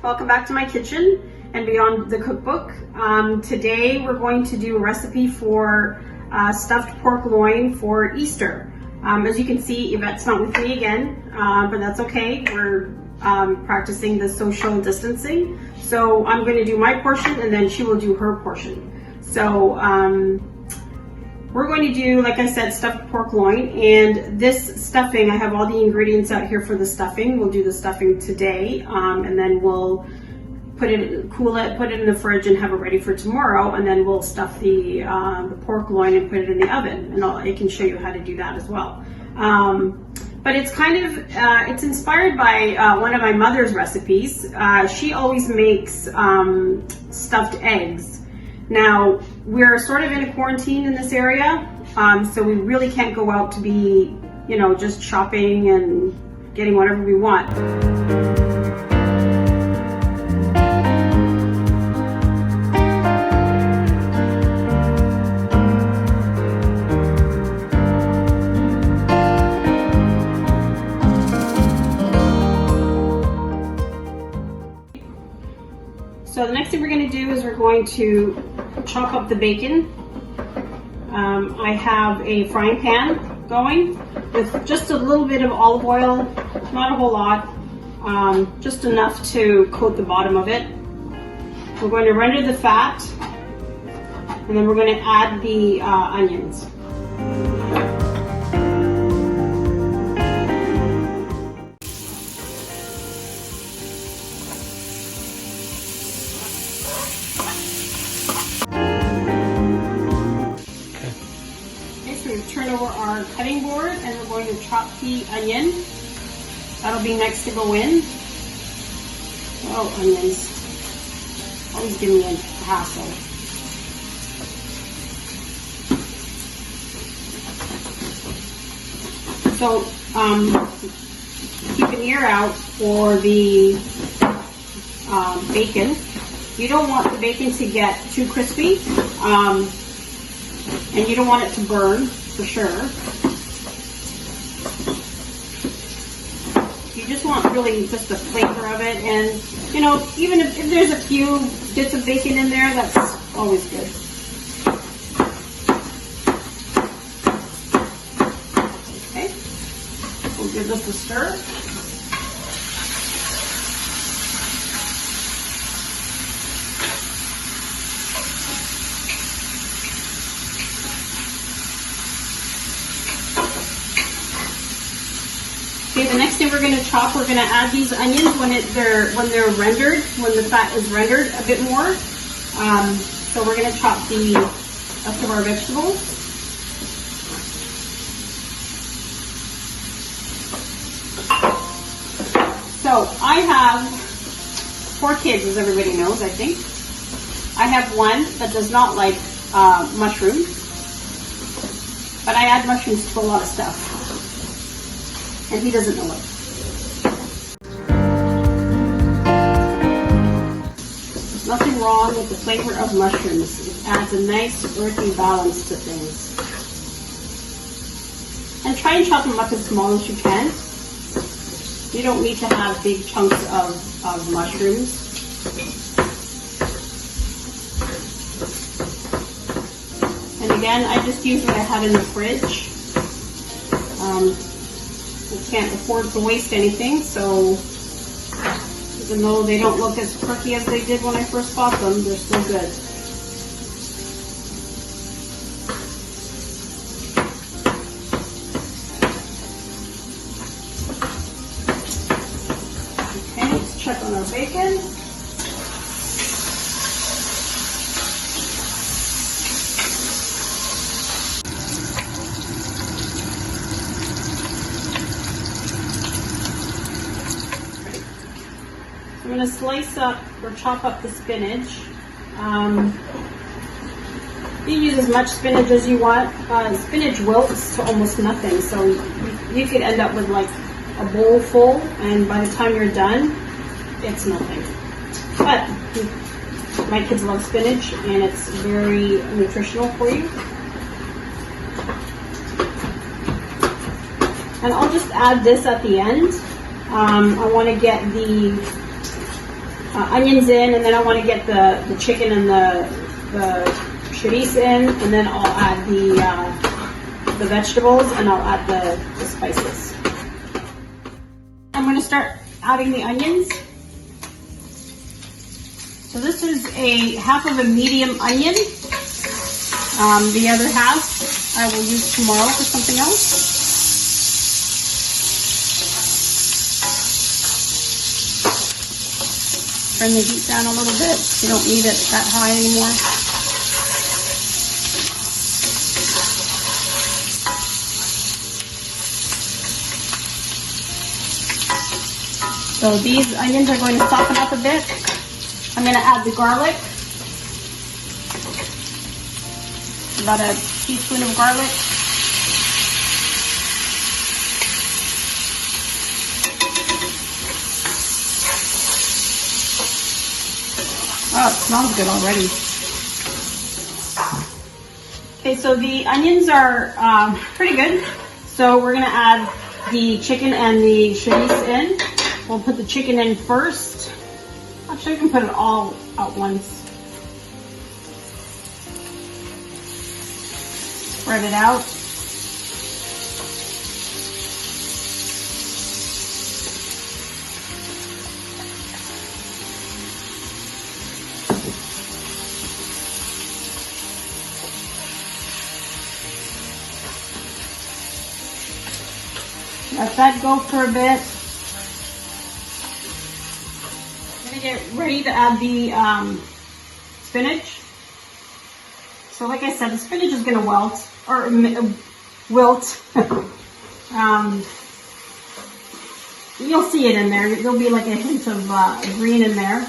welcome back to my kitchen and beyond the cookbook. Today we're going to do a recipe for stuffed pork loin for Easter. As you can see, Yvette's not with me again, but that's okay. We're practicing the social distancing. So I'm going to do my portion and then she will do her portion. So we're going to do, like I said, stuffed pork loin, and this stuffing, I have all the ingredients out here for the stuffing. We'll do the stuffing today, and then we'll put it, cool it, put it in the fridge and have it ready for tomorrow, and then we'll stuff the pork loin and put it in the oven, and I can show you how to do that as well. But it's kind of, it's inspired by one of my mother's recipes. She always makes stuffed eggs. Now, we're sort of in a quarantine in this area, so we really can't go out to be, you know, just shopping and getting whatever we want. So the next thing we're going to do is we're going to chop up the bacon. I have a frying pan going with just a little bit of olive oil, not a whole lot, just enough to coat the bottom of it. We're going to render the fat, and then we're going to add the onions. Turn over our cutting board and we're going to chop the onion. That'll be next to go in. Oh, onions. Always give me a hassle. So keep an ear out for the bacon. You don't want the bacon to get too crispy, and you don't want it to burn, for sure. You just want really just the flavor of it, and you know, even if there's a few bits of bacon in there, that's always good. Okay, we'll give this a stir. Okay, the next thing we're going to chop, we're going to add these onions when they're rendered, when the fat is rendered a bit more. So we're going to chop the rest of our vegetables. So I have 4 kids, as everybody knows, I think. I have one that does not like mushrooms, but I add mushrooms to a lot of stuff. And he doesn't know it. There's nothing wrong with the flavor of mushrooms. It adds a nice earthy balance to things. And try and chop them up as small as you can. You don't need to have big chunks of mushrooms. And again, I just use what I have in the fridge. We can't afford to waste anything, so even though they don't look as perky as they did when I first bought them, they're still good. Okay, let's check on our bacon. I'm going to slice up or chop up the spinach. You use as much spinach as you want. Spinach wilts to almost nothing, so you could end up with like a bowl full, and by the time you're done, it's nothing. But my kids love spinach, and it's very nutritional for you. And I'll just add this at the end. I want to get the onions in, and then I want to get the chicken and the chorizo in, and then I'll add the vegetables, and I'll add the spices. I'm going to start adding the onions. So this is a half of a medium onion. The other half I will use tomorrow for something else. Turn the heat down a little bit. You don't need it that high anymore. So these onions are going to soften up a bit. I'm going to add the garlic. About a teaspoon of garlic. Oh, it smells good already. Okay, so the onions are pretty good. So we're going to add the chicken and the chorizo in. We'll put the chicken in first. Actually, we can put it all at once. Spread it out. Let that go for a bit. I'm gonna get ready to add the spinach. So like I said, the spinach is gonna wilt. You'll see it in there. There'll be like a hint of green in there.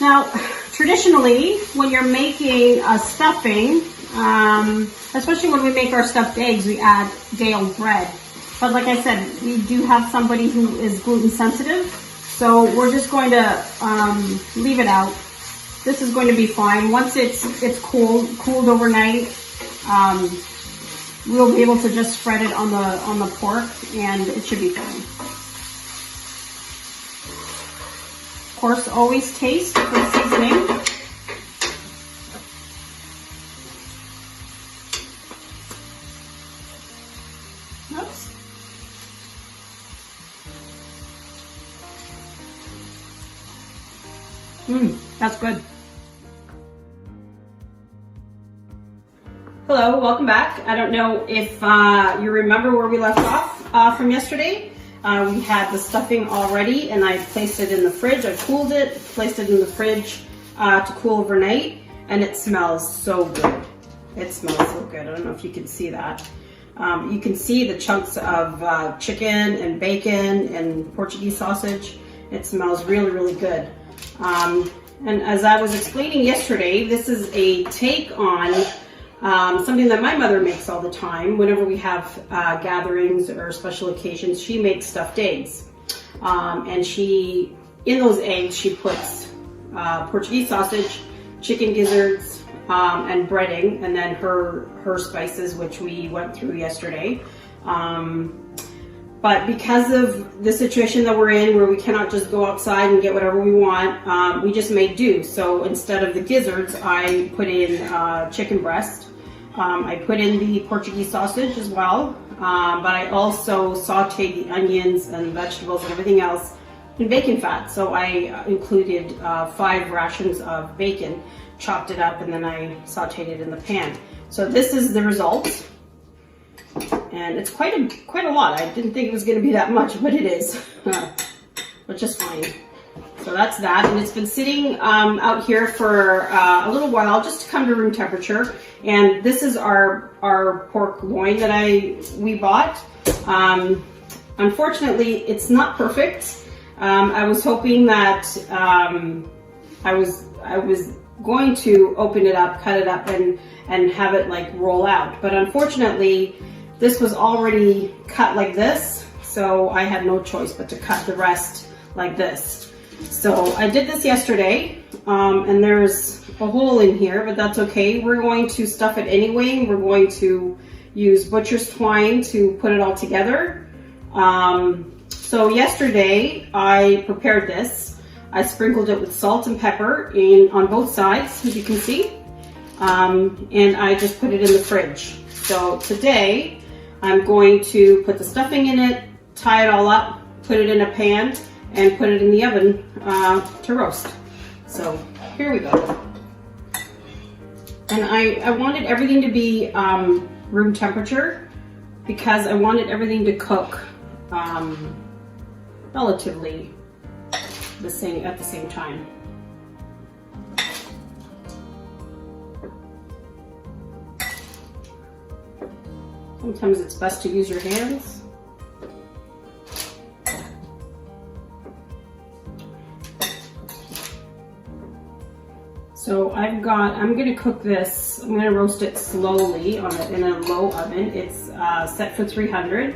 Now, traditionally, when you're making a stuffing, especially when we make our stuffed eggs, we add stale bread. But like I said, we do have somebody who is gluten sensitive, so we're just going to leave it out. This is going to be fine. Once it's cooled overnight, we'll be able to just spread it on the pork, and it should be fine. Of course, always taste for the seasoning. Oops. That's good. Hello, welcome back. I don't know if you remember where we left off from yesterday. We had the stuffing already, and I placed it in the fridge. I cooled it, placed it in the fridge to cool overnight, and it smells so good. It smells so good. I don't know if you can see that. You can see the chunks of chicken and bacon and Portuguese sausage. It smells really, really good. And as I was explaining yesterday, this is a take on something that my mother makes all the time. Whenever we have gatherings or special occasions, she makes stuffed eggs. And in those eggs, she puts Portuguese sausage, chicken gizzards, and breading, and then her spices, which we went through yesterday. But because of the situation that we're in, where we cannot just go outside and get whatever we want, we just made do. So instead of the gizzards, I put in chicken breast. I put in the Portuguese sausage as well, but I also sauteed the onions and vegetables and everything else in bacon fat. So I included 5 rations of bacon, chopped it up, and then I sauteed it in the pan. So this is the result. And it's quite a lot. I didn't think it was going to be that much, but it is, which is fine. So that's that, and it's been sitting out here for a little while, just to come to room temperature. And this is our pork loin that we bought. Unfortunately, it's not perfect. I was hoping that I was going to open it up, cut it up, and have it like roll out. But unfortunately, this was already cut like this, so I had no choice but to cut the rest like this. So I did this yesterday, and there's a hole in here, but that's okay. We're going to stuff it anyway. We're going to use butcher's twine to put it all together. So yesterday I prepared this. I sprinkled it with salt and pepper on both sides, as you can see. And I just put it in the fridge. So today I'm going to put the stuffing in it, tie it all up, put it in a pan, and put it in the oven to roast. So here we go. And I wanted everything to be room temperature because I wanted everything to cook relatively at the same time. Sometimes it's best to use your hands. So I'm gonna cook this, I'm gonna roast it slowly in a low oven. It's set for 300.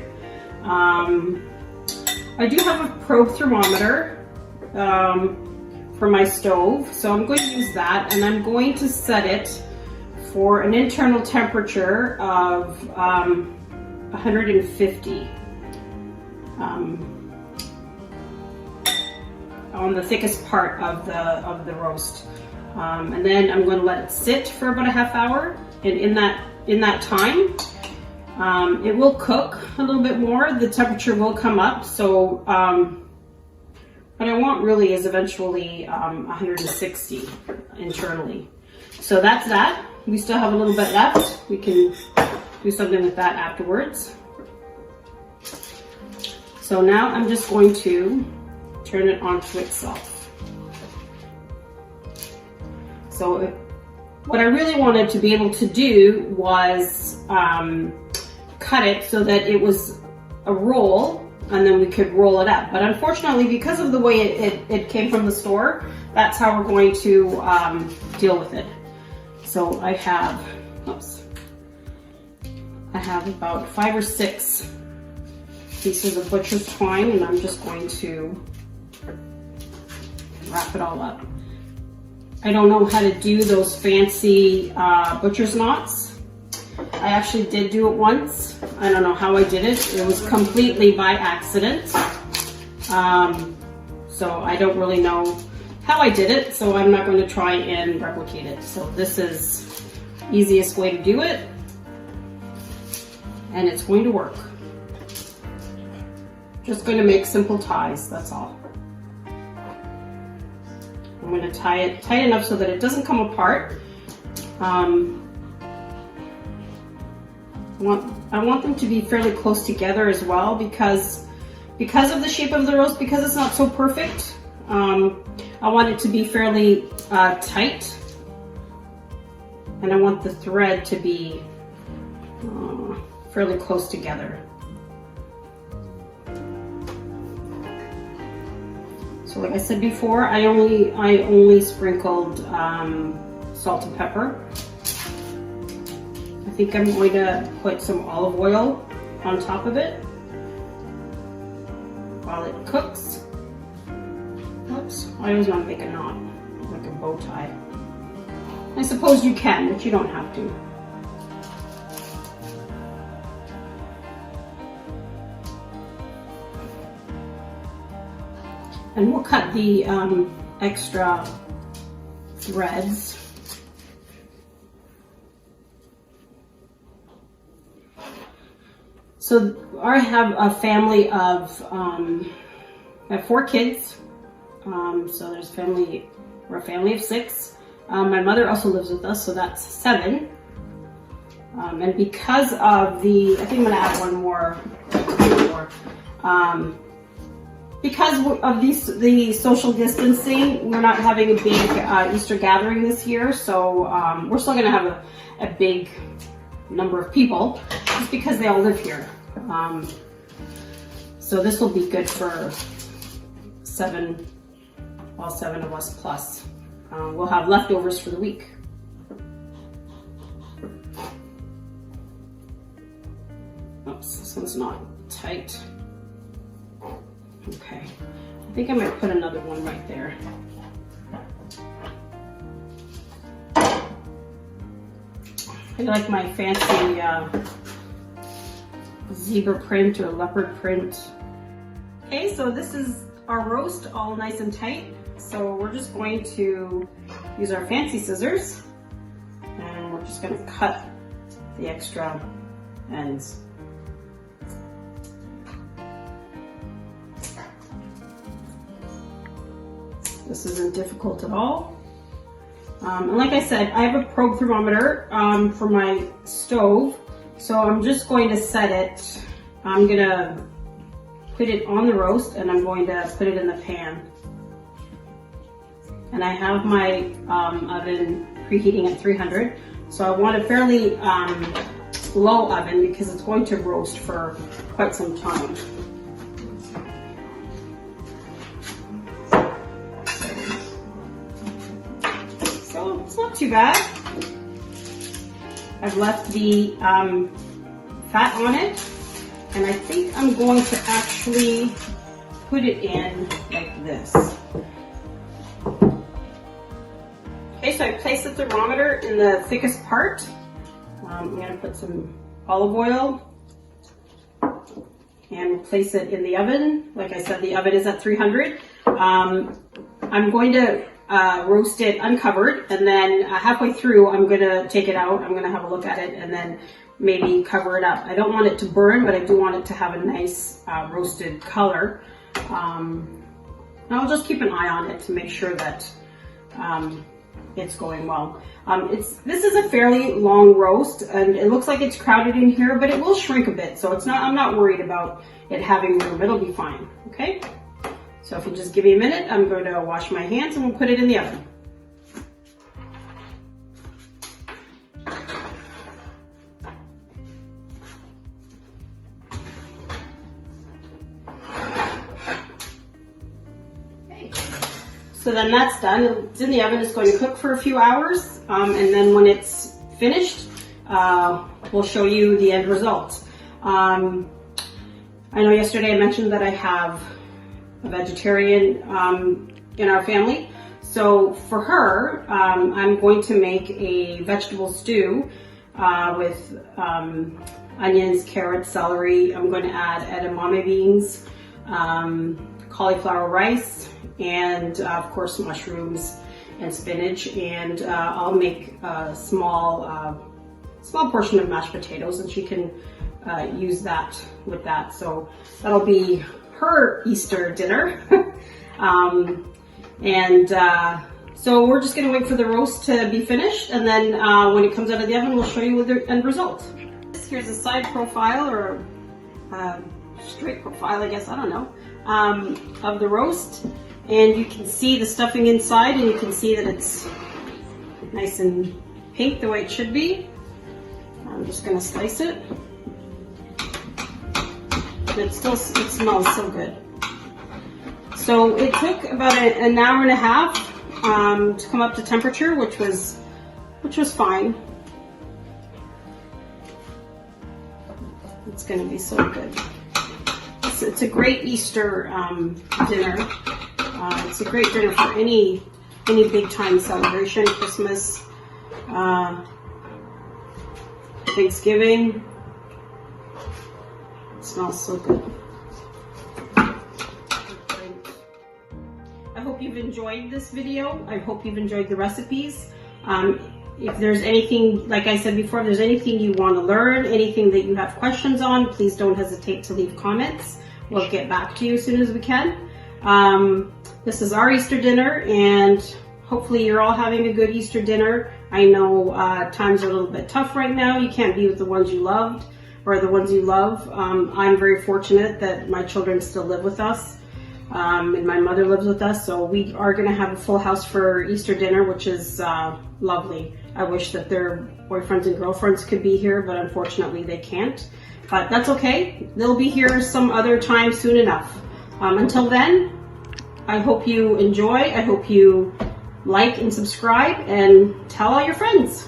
I do have a probe thermometer for my stove, so I'm going to use that, and I'm going to set it for an internal temperature of 150 on the thickest part of the roast. And then I'm going to let it sit for about a half hour, and in that time it will cook a little bit more. The temperature will come up. So what I want really is eventually 160 internally. So that's that. We still have a little bit left. We can do something with that afterwards. So now I'm just going to turn it onto itself. So what I really wanted to be able to do was cut it so that it was a roll, and then we could roll it up. But unfortunately, because of the way it came from the store, that's how we're going to deal with it. So I have about 5 or 6 pieces of butcher's twine, and I'm just going to wrap it all up. I don't know how to do those fancy butcher's knots. I actually did do it once. I don't know how I did it. It was completely by accident. So I don't really know how I did it, so I'm not going to try and replicate it. So this is the easiest way to do it, and it's going to work. Just going to make simple ties, that's all. I'm going to tie it tight enough so that it doesn't come apart. I want them to be fairly close together as well, because of the shape of the roast, because it's not so perfect. I want it to be fairly tight, and I want the thread to be fairly close together. So like I said before, I only sprinkled salt and pepper. I think I'm going to put some olive oil on top of it while it cooks. Oops, I always want to make a knot, like a bow tie. I suppose you can, but you don't have to. And we'll cut the extra threads. So I have a family of, I have 4 kids. So there's we're a family of 6. My mother also lives with us, so that's 7. And because of I think I'm gonna add one more. Because of the social distancing, we're not having a big Easter gathering this year, so we're still gonna have a big number of people, just because they all live here. So this will be good for 7 of us plus. We'll have leftovers for the week. Oops, this one's not tight. Okay, I think I might put another one right there. I like my fancy zebra print or leopard print. Okay, so this is our roast, all nice and tight. So we're just going to use our fancy scissors and we're just going to cut the extra ends. This isn't difficult at all. And like I said, I have a probe thermometer for my stove, so I'm just going to set it. I'm going to put it on the roast and I'm going to put it in the pan. And I have my oven preheating at 300, so I want a fairly low oven because it's going to roast for quite some time. So it's not too bad. I've left the fat on it, and I think I'm going to actually put it in like this. Okay, so I placed the thermometer in the thickest part. I'm going to put some olive oil and place it in the oven. Like I said, the oven is at 300. I'm going to roast it uncovered, and then halfway through I'm going to take it out. I'm going to have a look at it and then maybe cover it up. I don't want it to burn, but I do want it to have a nice roasted color. I'll just keep an eye on it to make sure that it's going well. This is a fairly long roast, and it looks like it's crowded in here, but it will shrink a bit, so I'm not worried about it having room. It'll be fine. Okay. So if you just give me a minute, I'm going to wash my hands and we'll put it in the oven. Okay. So then that's done. It's in the oven. It's going to cook for a few hours, and then when it's finished, we'll show you the end result. I know yesterday I mentioned that I have a vegetarian in our family. So for her, I'm going to make a vegetable stew with onions, carrots, celery. I'm going to add edamame beans, cauliflower rice, and of course mushrooms and spinach. And I'll make a small portion of mashed potatoes, and she can use that with that. So that'll be her Easter dinner. So we're just gonna wait for the roast to be finished, and then when it comes out of the oven, we'll show you the end result. Here's a side profile, or straight profile, I guess, I don't know, of the roast. And you can see the stuffing inside, and you can see that it's nice and pink the way it should be. I'm just gonna slice it. It smells so good. So it took about an hour and a half to come up to temperature, which was fine. It's going to be so good. It's a great Easter dinner. It's a great dinner for any big time celebration, Christmas, Thanksgiving. It smells so good. I hope you've enjoyed this video. I hope you've enjoyed the recipes. If there's anything, like I said before, if there's anything you want to learn, anything that you have questions on, please don't hesitate to leave comments. We'll get back to you as soon as we can. This is our Easter dinner, and hopefully you're all having a good Easter dinner. I know times are a little bit tough right now. You can't be with the ones you loved or the ones you love. I'm very fortunate that my children still live with us, and my mother lives with us, so we are going to have a full house for Easter dinner, which is lovely. I wish that their boyfriends and girlfriends could be here, but unfortunately they can't. But that's okay. They'll be here some other time soon enough. Until then, I hope you enjoy. I hope you like and subscribe and tell all your friends.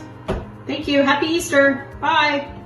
Thank you. Happy Easter. Bye.